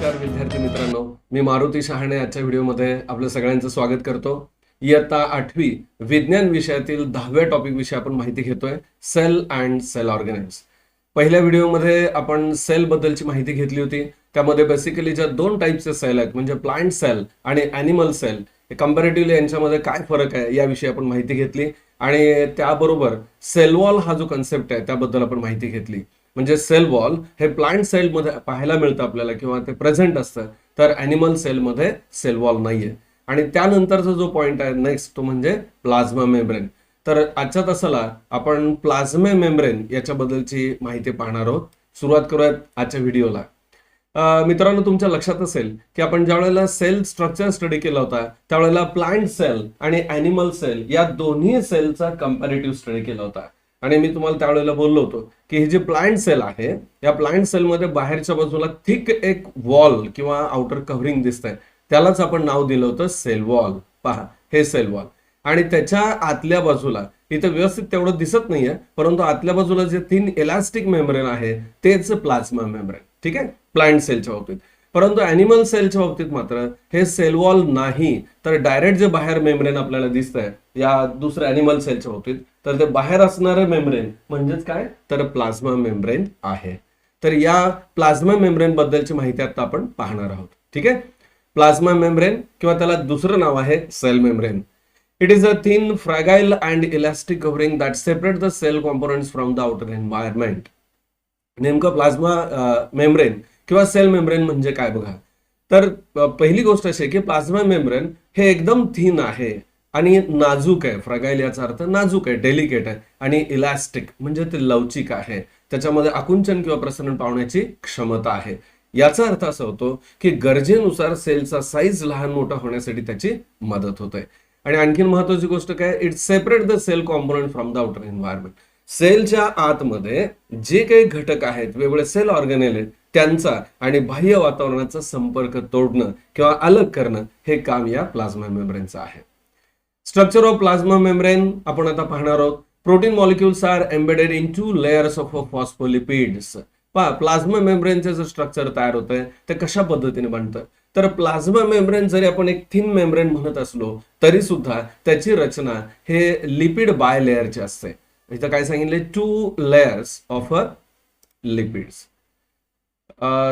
नमस्कार विद्यार्थी मित्रांनो, मी मारुती शहाणे आजच्या व्हिडिओमध्ये आपलं सगळ्यांचं स्वागत करतो. इयत्ता 8वी विज्ञान विषयातील 10व्या टॉपिक विषयी आपण माहिती घेतोय, सेल अँड सेल ऑर्गॅनिझम्स. पहिल्या व्हिडिओमध्ये आपण सेल बद्दलची माहिती घेतली होती. त्यामध्ये बेसिकली ज्या दोन टाईपचे सेल आहेत म्हणजे प्लांट सेल आणि ॲनिमल सेल, कंपॅरेटिव्हली यांच्यामध्ये काय फरक आहे याविषयी आपण माहिती घेतली आणि त्याबरोबर सेल वॉल हा जो कन्सेप्ट आहे त्याबद्दल आपण माहिती घेतली. म्हणजे सेल वॉल हे प्लांट सेलमध्ये पाहायला मिळतं आपल्याला किंवा ते प्रेझेंट असतं, तर ॲनिमल सेलमध्ये सेल वॉल नाहीये. आणि त्यानंतरचा जो पॉइंट आहे नेक्स्ट तो म्हणजे प्लाझ्मा मेम्ब्रेन. तर आजच्या तासाला आपण प्लाझ्मा मेम्ब्रेन याच्याबद्दलची माहिती पाहणार आहोत. सुरुवात करूयात आजच्या व्हिडिओला. मित्रांनो, तुमच्या लक्षात असेल की आपण ज्या वेळेला सेल स्ट्रक्चर स्टडी केला होता त्यावेळेला प्लांट सेल आणि ॲनिमल सेल या दोन्ही सेलचा कंपॅरेटिव्ह स्टडी केला होता. आणि मी तुम्हाला त्यावेळेला बोललो होतो की ही जी प्लांट सेल आहे या प्लांट सेलमध्ये बाहेरच्या बाजूला थिक एक वॉल किंवा आउटर कव्हरिंग दिसतंय, त्यालाच आपण नाव दिलं होतं सेल वॉल. पहा, हे सेल वॉल. आणि त्याच्या आतल्या बाजूला इथं व्यवस्थित तेवढं दिसत नाहीये, परंतु आतल्या बाजूला जे थिन इलास्टिक मेम्ब्रेन आहे तेच प्लाझ्मा मेम्ब्रेन. ठीक आहे, प्लांट सेलच्या बाबतीत. परंतु ॲनिमल सेलच्या बाबतीत मात्र हे सेल वॉल नाही, तर डायरेक्ट जे बाहेर मेम्ब्रेन आपल्याला दिसतंय या दुसऱ्या ॲनिमल सेलच्या बाबतीत, तर ते बाहेर असणारे मेम्ब्रेन म्हणजेच काय, तर प्लाझ्मा मेम्ब्रेन आहे. तर या प्लाझ्मा मेम्ब्रेन बद्दलची माहिती आता आपण पाहणार आहोत. ठीक आहे, प्लाझ्मा मेम्ब्रेन किंवा त्याला दुसरं नाव आहे cell membrane. It is a thin fragile and elastic covering that separate the cell components from the outer environment. नेमकं प्लाझ्मा मेम्ब्रेन किंवा सेल मेम्ब्रेन म्हणजे काय बघा. तर पहिली गोष्ट अशी आहे की प्लाझ्मा मेम्ब्रेन हे एकदम थिन आहे आणि नाजूक आहे. फ्रॅगाइल याचा अर्थ नाजूक आहे, डेलिकेट आहे, आणि इलास्टिक म्हणजे ते लवचिक आहे. त्याच्यामध्ये आकुंचन किंवा प्रसरण पावण्याची क्षमता आहे. याचा अर्थ असा होतो की गरजेनुसार सेलचा साईज लहान मोठा होण्यासाठी त्याची मदत होते. आणि आणखीन महत्वाची गोष्ट काय, it separate the cell component from the outer environment. सेलच्या आतमध्ये जे काही घटक आहेत, वेगवेगळे सेल ऑर्गेनेल आहेत, त्यांचा आणि बाह्य वातावरणाचा संपर्क तोडणं किंवा अलग करणं हे काम या प्लाझ्मा मेम्ब्रेनचं आहे. स्ट्रक्चर ऑफ प्लाझ्मा मेम्ब्रेन आपण आता पाहणार आहोत. Protein molecules are embedded in 2 layers of phospholipids. पहा, प्लाझ्मा मेम्ब्रेनचे जे स्ट्रक्चर तयार होतंय ते कशा पद्धतीने बनतं. तर प्लाझ्मा मेम्ब्रेन जरी आपण एक थिन मेम्ब्रेन म्हणत असलो तरी सुद्धा त्याची रचना हे लिपिड बाय लेअरची असते. इथं काय सांगितले, 2 लेयर्स ऑफ लिपिड्स.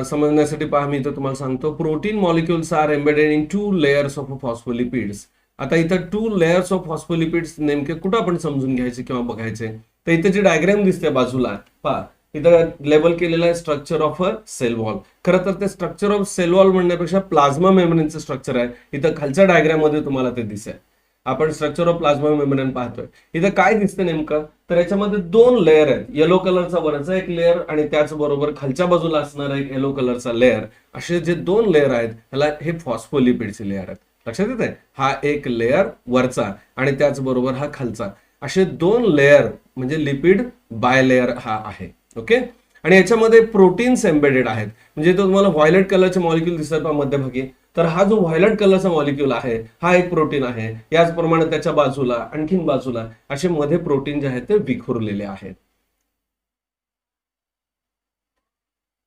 समजण्यासाठी पहा, मी इथं तुम्हाला सांगतो, protein molecules are embedded in 2 layers of phospholipids. आता इथं 2 लेयर्स ऑफ फॉस्फोलिपिड्स नेमके कुठं आपण समजून घ्यायचे किंवा बघायचे, तर इथे जी डायग्राम दिसते बाजूला पहा, इथं लेबल केलेलं आहे structure of a cell wall. खरं तर ते स्ट्रक्चर ऑफ सेल वॉल म्हणण्यापेक्षा प्लाझ्मा मेम्ब्रेनचं स्ट्रक्चर आहे. इथं खालच्या डायग्राम मध्ये तुम्हाला ते दिसेल. आपण स्ट्रक्चर ऑफ प्लाझ्मा मेम्ब्रेन पाहतोय. इथं काय दिसतं नेमकं, तर याच्यामध्ये 2 लेअर आहेत. येलो कलरचा वरचा एक लेअर आणि त्याचबरोबर खालच्या बाजूला असणारा एक येलो कलरचा लेअर. असे जे 2 लेअर आहेत ह्याला हे फॉस्फोलिपिडचे लेअर आहेत. लक्षात येत आहे, हा एक लेअर वरचा आणि त्याचबरोबर हा खालचा, असे 2 लेअर म्हणजे लिपिड बाय लेअर हा आहे. ओके, आणि याच्यामध्ये प्रोटीन्स एम्बेडेड आहेत. म्हणजे तो तुम्हाला व्हायलेट कलरचे मॉलिक्यूल दिसतात मध्यभागी, तर हा जो व्हायलेट कलरचा मॉलिक्यूल आहे हा एक प्रोटीन आहे. याचप्रमाणे त्याच्या बाजूला आणखीन बाजूला असे मध्ये प्रोटीन जे आहेत ते विखुरलेले आहेत.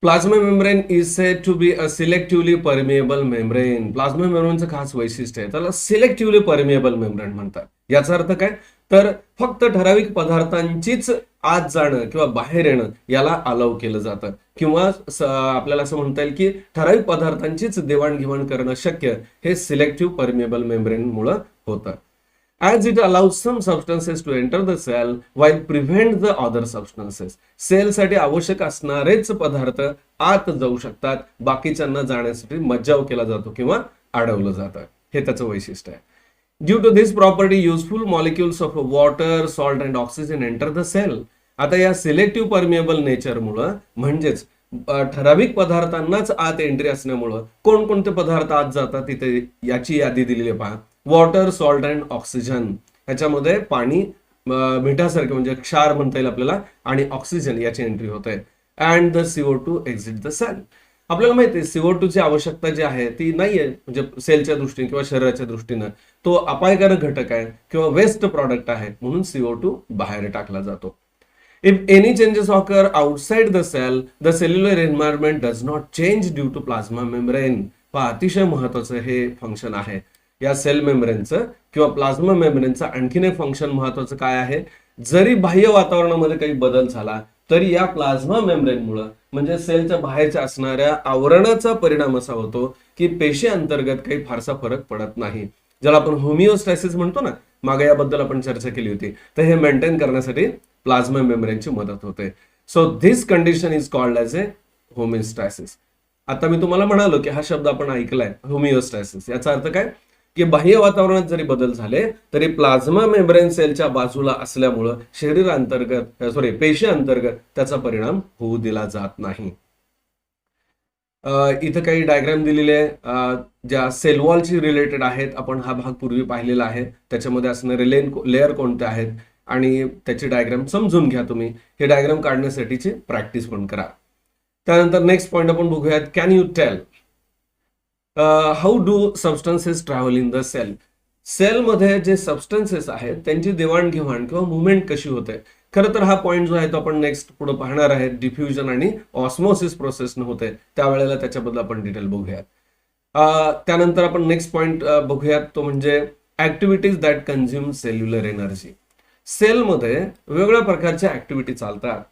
Plasma membrane is said to be a selectively permeable membrane. Plasma मेम्ब्रेनचं खास वैशिष्ट्य आहे, त्याला सिलेक्टिव्हली परमिएबल मेम्ब्रेन म्हणतात. याचा अर्थ काय, तर फक्त ठराविक पदार्थांचीच आत जाणं किंवा बाहेर येणं याला अलाव केलं जातं, किंवा आपल्याला असं म्हणता येईल की ठराविक पदार्थांचीच देवाणघेवाण करणं शक्य हे सिलेक्टिव्ह परमिएबल मेम्ब्रेन मुळे होतं. As it allows some substances to enter the cell while prevent the other substances. सेलसाठी आवश्यक असणारेच पदार्थ आत जाऊ शकतात, बाकीच्यांना जाण्यासाठी मज्जाव केला जातो किंवा अडवलं जातं. हे त्याचं वैशिष्ट्य आहे. Due to this property, useful molecules of water, salt and oxygen enter the cell. आता या सिलेक्टिव्ह परमिएबल नेचरमुळं म्हणजेच ठराविक पदार्थांनाच आत एंट्री असण्यामुळं कोणकोणते पदार्थ आत जातात तिथे याची यादी दिलेली पहा. Water, salt and oxygen. ह्याच्यामध्ये पाणी, मिठासारखे म्हणजे क्षार म्हणता येईल आपल्याला, आणि ऑक्सिजन याची एंट्री होते. And the CO2 exit the cell. आपल्याला माहिती आहे CO2 ची आवश्यकता जी आहे ती नाहीये, म्हणजे सेलच्या दृष्टीने किंवा शरीराच्या दृष्टीनं तो अपायकारक घटक आहे किंवा वेस्ट प्रॉडक्ट आहे, म्हणून CO2 बाहेर टाकला जातो. If any changes occur outside the cell, the cellular environment does not change due to plasma membrane. पहा, अतिशय महत्वाचं हे फंक्शन आहे या सेल मेम्ब्रेनचं किंवा प्लाझ्मा मेम्ब्रेनचं. आणखीन एक फंक्शन महत्वाचं काय आहे, जरी बाह्य वातावरणामध्ये काही बदल झाला तरी या प्लाझ्मा मेम्ब्रेनमुळे म्हणजे सेलच्या बाहेरच्या असणाऱ्या आवरणाचा परिणाम असा होतो की पेशी अंतर्गत काही फारसा फरक पडत नाही, ज्याला आपण होमिओस्टॅसिस म्हणतो ना, मागे याबद्दल आपण चर्चा केली होती. तर हे मेंटेन करण्यासाठी प्लाझ्मा मेम्ब्रेनची मदत होते. So this condition is called as A homeostasis. आता मी तुम्हाला म्हणालो की हा शब्द आपण ऐकलाय, होमिओस्टॅसिस. याचा अर्थ काय की बाह्य वातावरणात जरी बदल झाले तरी प्लाझ्मा मेम्ब्रेन सेलच्या बाजूला असल्यामुळं पेशी अंतर्गत त्याचा परिणाम होऊ दिला जात नाही. इथं काही डायग्राम दिलेले आहे ज्या सेल वॉलशी रिलेटेड आहेत. आपण हा भाग पूर्वी पाहिलेला आहे. त्याच्यामध्ये असणारे लेअर कोणते आहेत आणि त्याची डायग्राम समजून घ्या तुम्ही. हे डायग्राम काढण्यासाठीची प्रॅक्टिस पण करा. त्यानंतर नेक्स्ट पॉइंट आपण बघूयात, can you tell how do substances travel in the cell. सेलमध्ये जे सबस्टन्सेस आहेत त्यांची देवाणघेवाण किंवा मुवमेंट कशी होते. खरं तर हा पॉइंट जो आहे तो आपण नेक्स्ट पुढे पाहणार आहे. डिफ्युजन आणि ऑस्मोसिस प्रोसेसने होते, त्यावेळेला त्याच्याबद्दल आपण डिटेल बघूयात. त्यानंतर आपण नेक्स्ट पॉइंट बघूयात, तो म्हणजे activities that consume cellular energy. सेलमध्ये वेगवेगळ्या प्रकारच्या ऍक्टिव्हिटी चालतात.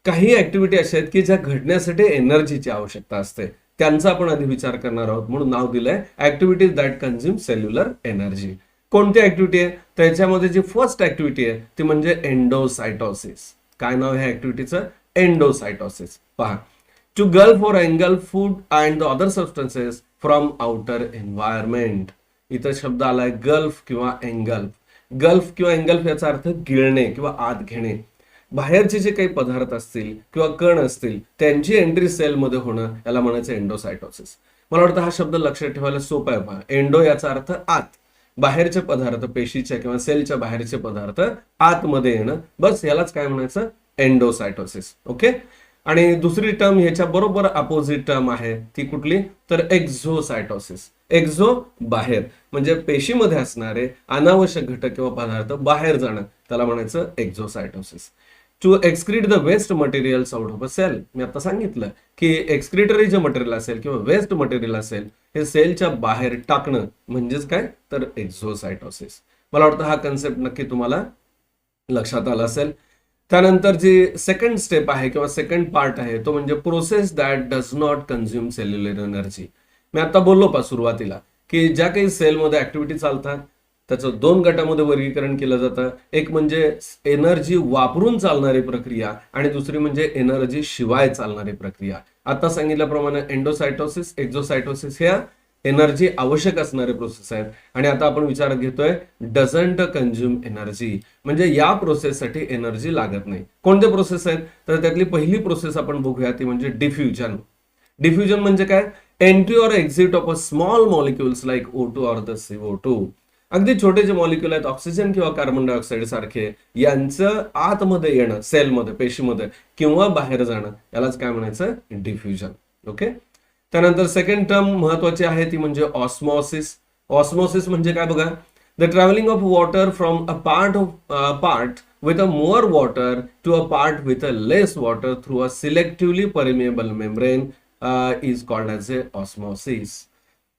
काही ऍक्टिव्हिटी अशा आहेत की ज्या घडण्यासाठी एनर्जीची आवश्यकता असते, त्यांचा आपण आधी विचार करणार आहोत, म्हणून नाव दिलंय activities that consume cellular energy. कोणती ऍक्टिव्हिटी आहे, त्याच्यामध्ये जी फर्स्ट ऍक्टिव्हिटी आहे ती म्हणजे एंडोसायटोसिस. काय नाव आहे ऍक्टिव्हिटीचं, एंडोसायटोसिस. पहा, टू गल्फ और engulf food and the other substances from outer environment. इथं शब्द आलाय गल्फ किंवा एंगल्फ. गल्फ किंवा एंगल्फ याचा अर्थ गिळणे किंवा आत घेणे. बाहेरचे जे काही पदार्थ असतील किंवा कण असतील त्यांची एंट्री सेलमध्ये होणं, याला म्हणायचं एंडोसायटोसिस. मला वाटतं हा शब्द लक्षात ठेवायला सोपा आहे. पहा, एंडो याचा अर्थ आत, बाहेरचे पदार्थ, पेशीच्या किंवा सेलच्या बाहेरचे पदार्थ आतमध्ये येणं, बस यालाच काय म्हणायचं, एंडोसायटोसिस. ओके. आणि दुसरी टर्म ह्याच्या बरोबर अपोजिट टर्म आहे, ती कुठली, तर एक्झोसायटोसिस. एक्झो बाहेर, म्हणजे पेशीमध्ये असणारे अनावश्यक घटक किंवा पदार्थ बाहेर जाणं, त्याला म्हणायचं exocytosis. To excrete the waste materials out of a cell. मी आता सांगितलं की एक्सक्रिटरी जे मटेरियल असेल किंवा वेस्ट मटेरियल असेल हे सेलच्या बाहेर टाकणं म्हणजेच काय, तर एक्झोसायटोसिस. मला वाटतं हा कन्सेप्ट नक्की तुम्हाला लक्षात आला असेल. त्यानंतर जी सेकंड स्टेप आहे किंवा सेकंड पार्ट आहे तो म्हणजे process that does not consume cellular energy. मी आता बोललो सुरुवातीला की ज्या काही सेलमध्ये ऍक्टिव्हिटी चालतात त्याचं दोन गटामध्ये वर्गीकरण केलं जातं. एक म्हणजे एनर्जी वापरून चालणारी प्रक्रिया आणि दुसरी म्हणजे एनर्जी शिवाय चालणारी प्रक्रिया. आता सांगितल्याप्रमाणे एंडोसायटोसिस, एक्झोसायटोसिस ह्या एनर्जी आवश्यक असणारे प्रोसेस आहेत. आणि आता आपण विचारात घेतोय डझंट कन्झ्युम एनर्जी, म्हणजे या प्रोसेससाठी एनर्जी लागत नाही. कोणते प्रोसेस आहेत, तर त्यातली पहिली प्रोसेस आपण बघूया ती म्हणजे डिफ्युजन. डिफ्युजन म्हणजे काय, entry or exit of a small molecules like O2 or the CO2. अगदी छोटे जे मॉलिक्युल आहेत ऑक्सिजन किंवा कार्बन डायऑक्साईड सारखे, यांचं आतमध्ये येणं सेलमध्ये, पेशीमध्ये किंवा बाहेर जाणं, यालाच काय म्हणायचं, डिफ्युजन. ओके. त्यानंतर सेकंड टर्म महत्वाची आहे ती म्हणजे ऑस्मोसिस. ऑस्मोसिस म्हणजे काय बघा, the travelling of water from a part with a more water to a part with a less water through a selectively permeable membrane is called as a osmosis.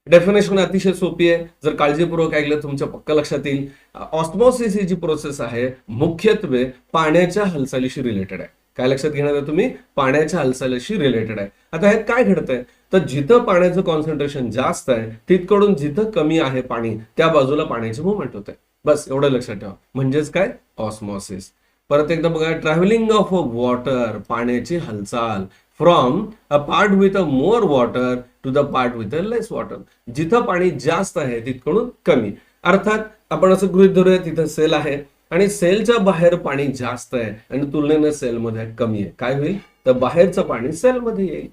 Definition अतिशय सोपी आहे, जर काळजीपूर्वक ऐकलं तुमच्या पक्का लक्षात येईल. ऑस्मोसिस ही जी प्रोसेस आहे मुख्यत्वे पाण्याच्या हालचालीशी रिलेटेड आहे. काय लक्षात घेणार आहे तुम्ही, पाण्याच्या हालचालीशी रिलेटेड आहे. आता हे काय घडतंय, तर जिथं पाण्याचं कॉन्सन्ट्रेशन जास्त आहे तिथकडून जिथं कमी आहे पाणी त्या बाजूला पाण्याचे मुवमेंट होते. बस एवढं लक्षात ठेवा, म्हणजेच काय, ऑस्मोसिस. परत एकदा बघा, ट्रॅव्हलिंग ऑफ वॉटर, पाण्याची हालचाल, from a part with a more water to the part with a less water. जिथं पाणी जास्त आहे तिथकडून कमी. अर्थात आपण असं गृहीत धरूया तिथं सेल आहे आणि सेलच्या बाहेर पाणी जास्त आहे आणि तुलनेने सेलमध्ये कमी आहे. काय होईल, तर बाहेरचं पाणी सेलमध्ये येईल.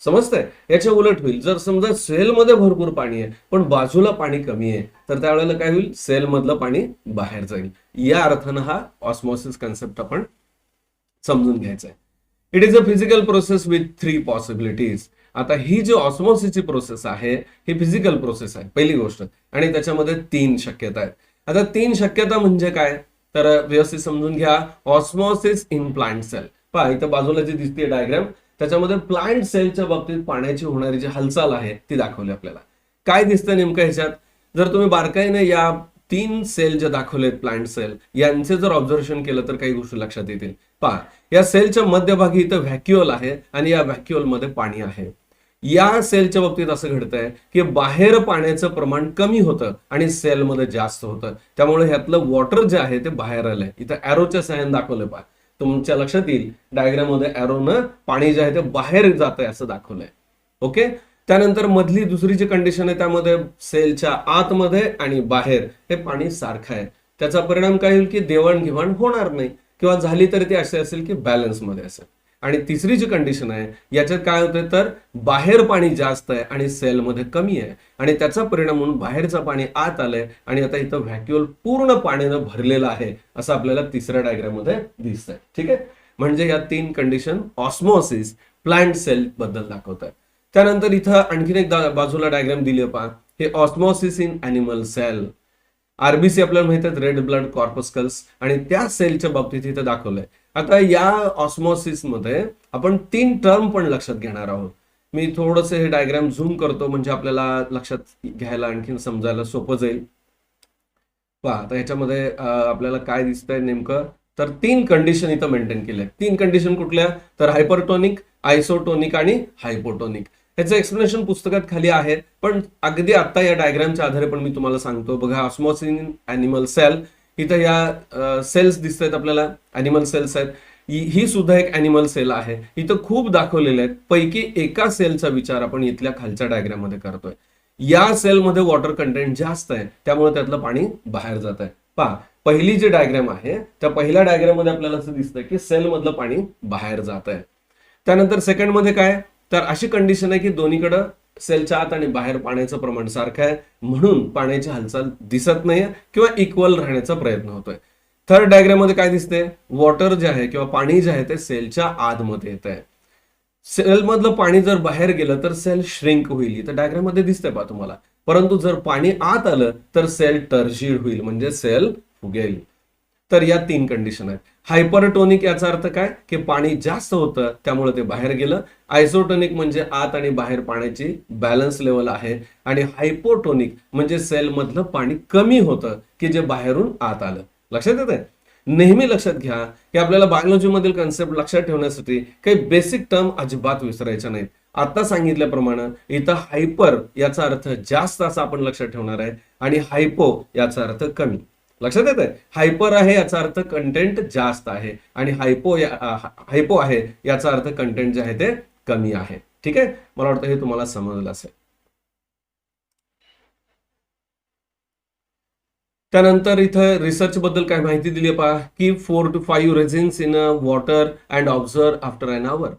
समजतंय. याच्या उलट होईल, जर समजा सेलमध्ये भरपूर पाणी आहे पण बाजूला पाणी कमी आहे तर त्यावेळेला काय होईल, सेल मधलं पाणी बाहेर जाईल. या अर्थानं हा ऑस्मोसिस कन्सेप्ट आपण समजून घ्यायचा आहे. It is a physical process with 3 possibilities. आता ही जी ऑस्मोसिसची प्रोसेस आहे ही फिजिकल प्रोसेस आहे पहिली गोष्ट, आणि त्याच्यामध्ये 3 शक्यता आहेत. आता 3 शक्यता म्हणजे काय, तर व्यवस्थित समजून घ्या. Osmosis in plant cell. पहा इथं बाजूला जी दिसते डायग्राम, त्याच्यामध्ये प्लांट सेलच्या बाबतीत पाण्याची होणारी जी हालचाल आहे ती दाखवली आपल्याला. काय दिसतं नेमकं ह्याच्यात? जर तुम्ही बारकाईने या 3 सेल जे दाखवलेत प्लांट सेल यांचे जर ऑब्झर्वेशन केलं तर काही गोष्टी लक्षात येतील. पहा या सेलच्या मध्यभागी इथं व्हॅक्युअल आहे आणि या व्हॅक्युअल मध्ये पाणी आहे. या सेलच्या बाबतीत असं घडतंय की बाहेर पाण्याचं प्रमाण कमी होतं आणि सेलमध्ये जास्त होतं. त्यामुळे ह्यातलं वॉटर जे आहे ते बाहेर आलंय. इथं अॅरोच्या सहाय्याने दाखवलंय. पहा तुमच्या लक्षात येईल डायग्राम मध्ये अॅरोनं पाणी जे आहे ते बाहेर जात आहे असं दाखवलंय. ओके. त्यानंतर मधली दुसरी जी कंडिशन आहे त्यामध्ये सेलच्या आतमध्ये आणि बाहेर हे पाणी सारखं आहे. त्याचा परिणाम काय होईल की देवाणघेवाण होणार नाही किंवा झाली तरी ती असे असेल की बॅलन्स मध्ये असेल. आणि तिसरी जी कंडिशन आहे याच्यात काय होतंय तर बाहेर पाणी जास्त आहे आणि सेलमध्ये कमी आहे आणि त्याचा परिणाम म्हणून बाहेरचं पाणी आत आलंय आणि आता इथं व्हॅक्युअल पूर्ण पाण्यानं भरलेलं आहे असं आपल्याला तिसऱ्या डायग्राम मध्ये दिसतंय. ठीक आहे. म्हणजे या 3 कंडिशन ऑस्मॉसिस प्लांट सेल बद्दल दाखवत आहे. त्यानंतर इथं आणखीन एक बाजूला डायग्राम दिली पहा. हे osmosis in animal cell. RBC आपल्याला माहित आहेत रेड ब्लड कॉर्पस्कल्स आणि त्या सेलच्या बाबतीत इथं दाखवलंय. आता या ऑस्मॉसिस मध्ये आपण 3 टर्म पण लक्षात घेणार आहोत. मी थोडंसं हे डायग्राम झूम करतो म्हणजे आपल्याला लक्षात घ्यायला आणखीन समजायला सोपं जाईल. पहा आता ह्याच्यामध्ये आपल्याला काय दिसतंय नेमकं तर 3 कंडिशन इथं मेंटेन केल्या. 3 कंडिशन कुठल्या तर हायपरटोनिक, आयसोटोनिक आणि हायपोटोनिक. ह्याचं एक्सप्लेनेशन पुस्तकात खाली आहे पण अगदी आता या डायग्रामच्या आधारे पण मी तुम्हाला सांगतो. बघा ऑस्मॉसिस इन अॅनिमल सेल. इथं या सेल्स दिसत आहेत आपल्याला, अॅनिमल सेल्स आहेत. ही सुद्धा एक अॅनिमल सेल आहे. इथं खूप दाखवलेले आहेत. पैकी एका सेलचा विचार आपण इथल्या खालच्या डायग्राम मध्ये करतोय. या सेलमध्ये वॉटर कंटेंट जास्त आहे त्यामुळे त्यातलं पाणी बाहेर जात आहे. पहा पहिली जी डायग्राम आहे त्या पहिल्या डायग्राम मध्ये आपल्याला असं दिसतंय की सेल मधलं पाणी बाहेर जात आहे. त्यानंतर सेकंड मध्ये काय तर अशी कंडिशन आहे की दोन्हीकडे सेलच्या आत आणि बाहेर पाण्याचं प्रमाण सारखं आहे म्हणून पाण्याची हालचाल दिसत नाहीये किंवा इक्वल राहण्याचा प्रयत्न होतोय. थर्ड डायग्राम मध्ये काय दिसते वॉटर जे आहे किंवा पाणी जे आहे ते सेलच्या आतमध्ये येत आहे. सेल मधलं पाणी जर बाहेर गेलं तर सेल श्रिंक होईल. तर डायग्राम मध्ये दिसतंय पहा तुम्हाला. परंतु जर पाणी आत आलं तर सेल टर्जिड होईल म्हणजे सेल फुगेल. तर या 3 कंडिशन आहेत. हायपरटोनिक याचा अर्थ काय की पाणी जास्त होतं त्यामुळे ते बाहेर गेलं. आयसोटोनिक म्हणजे आत आणि बाहेर पाण्याची बॅलन्स लेवल आहे आणि हायपोटोनिक म्हणजे सेल मधलं पाणी कमी होतं की जे बाहेरून आत आलं. लक्षात येतंय. नेहमी लक्षात घ्या की आपल्याला बायोलॉजी मधील कन्सेप्ट लक्षात ठेवण्यासाठी काही बेसिक टर्म अजिबात विसरायच्या नाहीत. आता सांगितल्याप्रमाणे इथं हायपर याचा अर्थ जास्त असं आपण लक्षात ठेवणार आहे आणि हायपो याचा अर्थ कमी. लक्षात येतंय. हायपर आहे याचा अर्थ कंटेंट जास्त आहे आणि हायपो आहे याचा अर्थ कंटेंट जे आहे ते कमी आहे. ठीक आहे. मला वाटतं हे तुम्हाला समजलं असेल. त्यानंतर इथं रिसर्च बद्दल काय माहिती दिली आहे पहा की 4 to 5 raisins in water and observe after an hour.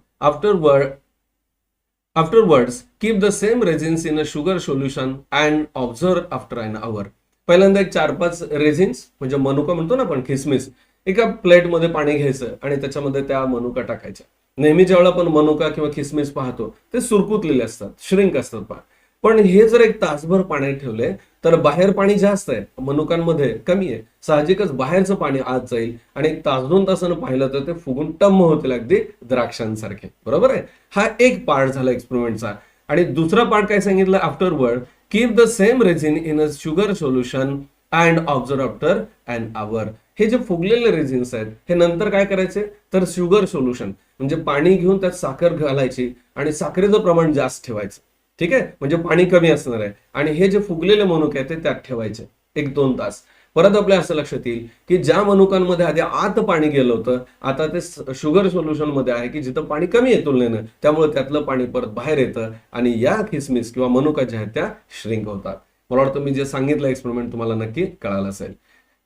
Afterwards, keep the same resins in a sugar solution and observe after an hour. पहिल्यांदा एक 4-5 रेझिन्स म्हणजे मनुका म्हणतो ना आपण खिसमिस एका प्लेटमध्ये पाणी घ्यायचं आणि त्याच्यामध्ये त्या मनुका टाकायच्या. नेहमी ज्यावेळेला आपण मनुका किंवा खिसमिस पाहतो ते सुरकुतलेले असतात, श्रिंक असतात पहा. पण हे जर 1 तासभर पाण्यात ठेवले तर बाहेर पाणी जास्त आहे मनुकांमध्ये कमी आहे. साहजिकच बाहेरचं पाणी आत जाईल आणि 1 तास 2 तासानं पाहिलं तर ते फुगून टम्म होतील अगदी द्राक्षांसारखे. बरोबर आहे. हा एक पार्ट झाला एक्सपेरिमेंटचा. आणि दुसरा पार्ट काय सांगितलं afterward keep the same raisin in a sugar solution and observe after an hour. हे जे फुगलेले रेझिन्स आहेत हे नंतर काय करायचे तर शुगर सोल्युशन म्हणजे पाणी घेऊन त्यात साखर घालायची आणि साखरेचं प्रमाण जास्त ठेवायचं. ठीक आहे. म्हणजे पाणी कमी असणार आहे आणि हे जे फुगलेले मनुके आहेत ते त्यात ठेवायचे 1-2 तास. परत आपल्या असं लक्षात येईल की ज्या मनुकांमध्ये आधी आत पाणी गेलं होतं आता ते शुगर सोल्युशन मध्ये आहे की जिथं पाणी कमी आहे तुलनेनं त्यामुळे त्यातलं पाणी परत बाहेर येतं आणि या खिसमिस किंवा मनुका ज्या आहेत त्या श्रिंक होतात. मला वाटतं मी जे सांगितलं एक्सपेरिमेंट तुम्हाला नक्की कळालं असेल.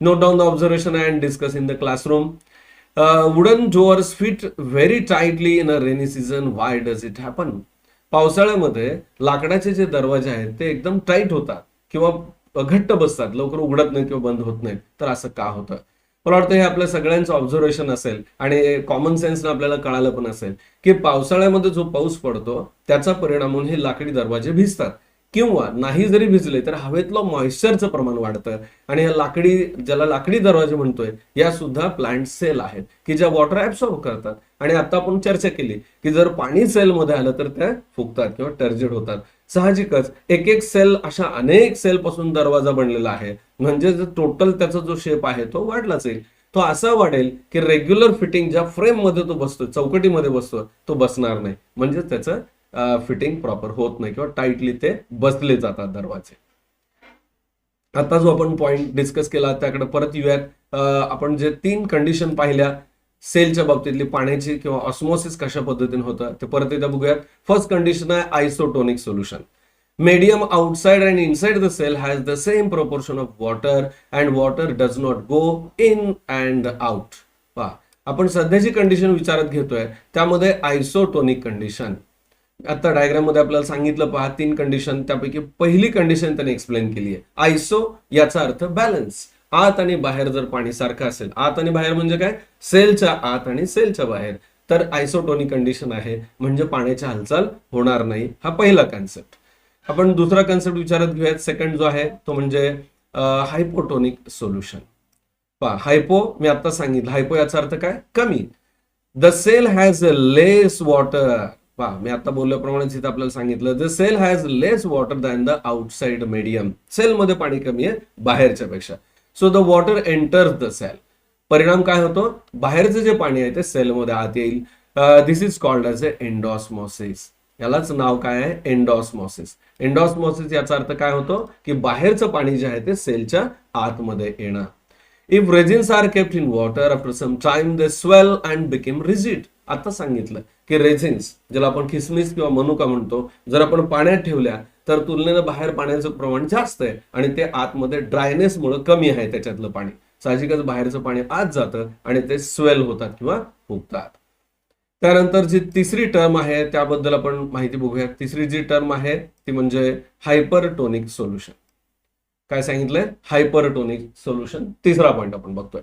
Note down the observation and discuss in the classroom. Wooden doors fit very tightly in a rainy season. Why does it happen. पावसाळ्यामध्ये लाकडाचे जे दरवाजे आहेत ते एकदम टाईट होतात किंवा घट्ट बसतात, लवकर उघडत नाहीत किंवा बंद होत नाहीत. तर असं का होतं. मला वाटतं हे आपल्या सगळ्यांचं ऑब्झर्वेशन असेल आणि कॉमन सेन्सनं आपल्याला कळालं पण असेल की पावसाळ्यामध्ये जो पाऊस पडतो त्याचा परिणाम म्हणून हे लाकडी दरवाजे भिजतात. किंवा नाही जरी भिजले तर हवेतलं मॉइश्चरचं प्रमाण वाढतं आणि या लाकडी, ज्याला लाकडी दरवाजे म्हणतोय, या सुद्धा प्लांट सेल आहेत की ज्या वॉटर ऍब्सॉर्ब करतात. आणि आता आपण चर्चा केली की जर पाणी सेलमध्ये आलं तर त्या फुगतात किंवा टर्जिड होतात. साहजिकच एक एक सेल, अशा अनेक सेल पासून दरवाजा बनलेला आहे, म्हणजे टोटल त्याचा जो शेप आहे तो वाढलाच जाईल. तो असा वाढेल की रेग्युलर फिटिंग ज्या फ्रेम मध्ये तो बसतो, चौकटीमध्ये बसतो, तो बसणार नाही, म्हणजे त्याचं फिटिंग प्रॉपर होत नाही किंवा टाईटली ते बसले जातात दरवाजे. आता जो आपण पॉइंट डिस्कस केला त्याकडे परत येऊयात. आपण जे 3 कंडिशन पाहिल्या सेलच्या बाबतीतली, पाण्याची किंवा ऑस्मोसिस कशा पद्धतीने होतं ते परत एकदा बघूयात. फर्स्ट कंडिशन आहे isotonic solution. Medium outside and inside the cell has the same proportion of water and water does not go in and out. पहा, आपण सध्याची कंडिशन विचारात घेतोय त्यामध्ये आयसोटोनिक कंडिशन. आता डायग्राम मध्ये आपल्याला सांगितलं पहा 3 कंडिशन, त्यापैकी पहिली कंडिशन त्याने एक्सप्लेन केली आहे. आयसो याचा अर्थ बॅलन्स. आत आणि बाहेर जर पाणी सारखं असेल, आत आणि बाहेर म्हणजे काय, सेलच्या आत आणि सेलच्या बाहेर, तर आयसोटोनिक कंडिशन आहे, म्हणजे पाण्याची हालचाल होणार नाही. हा पहिला कन्सेप्ट. आपण दुसरा कन्सेप्ट विचारात घेऊयात. सेकंड जो आहे तो म्हणजे हायपोटोनिक सोल्युशन. पहा, हायपो मी आता सांगितलं, हायपो याचा अर्थ काय, कमी. The cell has less water. पहा, मी आता बोलल्याप्रमाणे इथे आपल्याला सांगितलं, the cell has less water than the outside medium. सेलमध्ये पाणी कमी आहे बाहेरच्या पेक्षा. So the water enters the cell. परिणाम काय होतो, बाहेरचं जे पाणी आहे ते सेलमध्ये आत येईल. दिस इज कॉल्ड एज अ एंडॉस्मॉसिस. यालाच नाव काय आहे, एंडॉस्मॉसिस. एंडॉस्मॉसिस याचा अर्थ काय होतो की बाहेरचं पाणी जे आहे ते सेलच्या आतमध्ये येणं. If raisins are kept in water after some time they swell and became rigid. आता सांगितलं की रेझिन्स, ज्याला आपण किसमिस किंवा मनुका म्हणतो, जर आपण पाण्यात ठेवल्या तर तुलनेनं बाहेर पाण्याचं प्रमाण जास्त आहे आणि ते आतमध्ये ड्रायनेसमुळे कमी आहे त्याच्यातलं पाणी. साहजिकच बाहेरचं पाणी आत जातं आणि ते स्वेल होतात किंवा फुगतात. त्यानंतर जी तिसरी टर्म आहे त्याबद्दल आपण माहिती बघूया. तिसरी जी टर्म आहे ती म्हणजे हायपरटोनिक सोल्युशन. काय सांगितलंय, हायपरटोनिक सोल्युशन. तिसरा पॉइंट आपण बघतोय.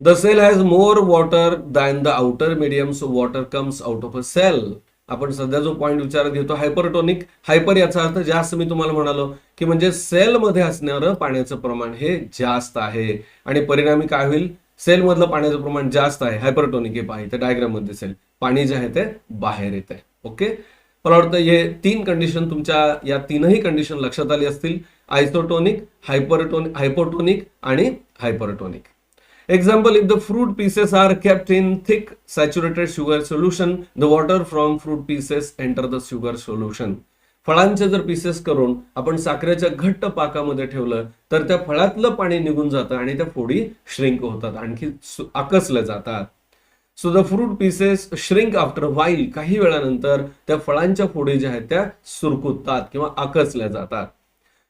The cell has more water than the outer medium, so water comes out of a cell. आपण सध्या जो पॉइंट विचारात घेतो हायपरटोनिक. हायपर याचा अर्थ जास्त, मी तुम्हाला म्हणालो की म्हणजे सेलमध्ये असणारं पाण्याचं प्रमाण हे जास्त आहे आणि परिणामी काय होईल, सेल मधलं पाण्याचं प्रमाण जास्त आहे, हायपरटोनिक हे पाहिजे डायग्राम मध्ये दिसेल, पाणी जे आहे ते बाहेर येत आहे. ओके, मला वाटतं हे 3 कंडिशन तुमच्या या 3ही कंडिशन लक्षात आली असतील. आयसोटोनिक, हायपोटोनिक आणि hypertonic. Example, if the fruit pieces are kept in thick saturated sugar solution, the water from fruit pieces enter the sugar solution. फळांचे जर पीसेस करून आपण साखरेच्या घट्ट पाकामध्ये ठेवलं तर त्या फळातलं पाणी निघून जातं आणि त्या फोडी श्रिंक होतात, आणखी आकसल्या जातात. So the fruit pieces shrink after while. काही वेळानंतर त्या फळांच्या फोडी ज्या आहेत त्या सुरकुततात किंवा आकसल्या जातात.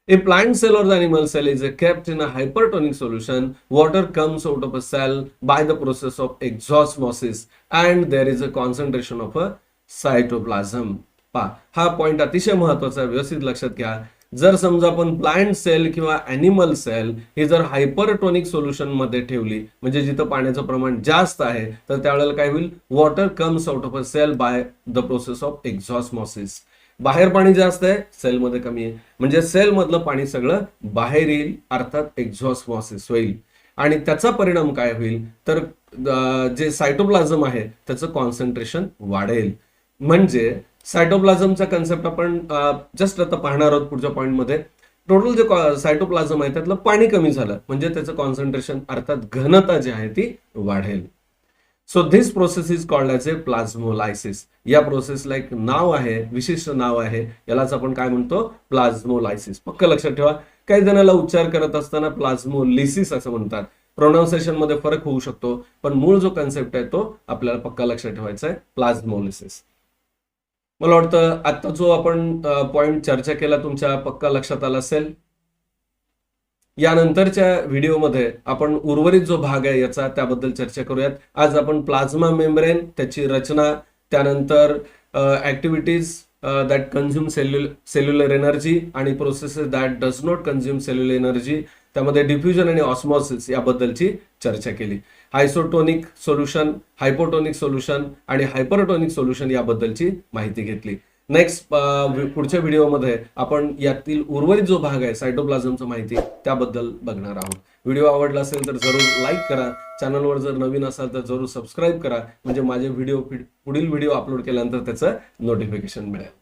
A plant cell or the animal cell is kept in a hypertonic solution. Water comes out of a cell by the process of exosmosis and there is a concentration of a cytoplasm. हा point अतिशय महत्वाचा, व्यवस्थित लक्षात घ्या. जर समजा आपण plant sale किंवा अॅनिमल सेल ही जर हायपरटोनिक सोल्युशन मध्ये ठेवली, म्हणजे जिथं पाण्याचं प्रमाण जास्त आहे, तर त्यावेळेला काय होईल, water comes out of a cell by the process of exosmosis. बाहेर पाणी जास्त आहे, सेलमध्ये कमी आहे, म्हणजे सेल मधलं पाणी सगळं बाहेर येईल, अर्थात एक्झॉस्मॉसिस होईल. आणि त्याचा परिणाम काय होईल तर जे सायटोप्लाझम आहे त्याचं कॉन्सन्ट्रेशन वाढेल. म्हणजे सायटोप्लाझमचा कन्सेप्ट आपण जस्ट आता पाहणार आहोत पुढच्या पॉइंटमध्ये. टोटल जे सायटोप्लाझम आहे त्यातलं पाणी कमी झालं म्हणजे त्याचं कॉन्सन्ट्रेशन अर्थात घनता जी आहे ती वाढेल. So this process is called as a plasmolysis. या प्रोसेसला एक नाव आहे, विशिष्ट नाव आहे, यालाच आपण काय म्हणतो, प्लाझ्मोलायसिस. पक्क लक्षात ठेवा. काही जणांना उच्चार करत असताना प्लाझ्मोलिसिस असं म्हणतात, प्रोनाउन्सिएशन मध्ये फरक होऊ शकतो, पण मूळ जो कन्सेप्ट आहे तो आपल्याला पक्का लक्षात ठेवायचा आहे, प्लाझ्मोलिसिस. मला वाटतं आता जो आपण पॉइंट चर्चा केला तुमच्या पक्का लक्षात आला असेल. यानंतरच्या व्हिडिओमध्ये आपण उर्वरित जो भाग आहे याचा त्याबद्दल चर्चा करूयात. आज आपण प्लाझ्मा मेम्ब्रेन, त्याची रचना, त्यानंतर activities that consume cellular energy आणि processes that does not consume cellular energy, त्यामध्ये डिफ्युजन आणि ऑस्मॉसिस याबद्दलची चर्चा केली. आयसोटोनिक सोल्युशन, हायपोटोनिक सोल्युशन आणि हायपरटोनिक सोल्युशन याबद्दलची माहिती घेतली. नेक्स्ट पुढच्या व्हिडिओमध्ये आपण यातील उर्वरित जो भाग आहे सायटोप्लाझमचं माहिती त्याबद्दल बघणार आहोत. व्हिडिओ आवडला असेल तर जरूर लाईक करा. चॅनलवर जर नवीन असाल तर जरूर सबस्क्राईब करा, म्हणजे माझे पुढील व्हिडिओ अपलोड केल्यानंतर त्याचं नोटिफिकेशन मिळेल.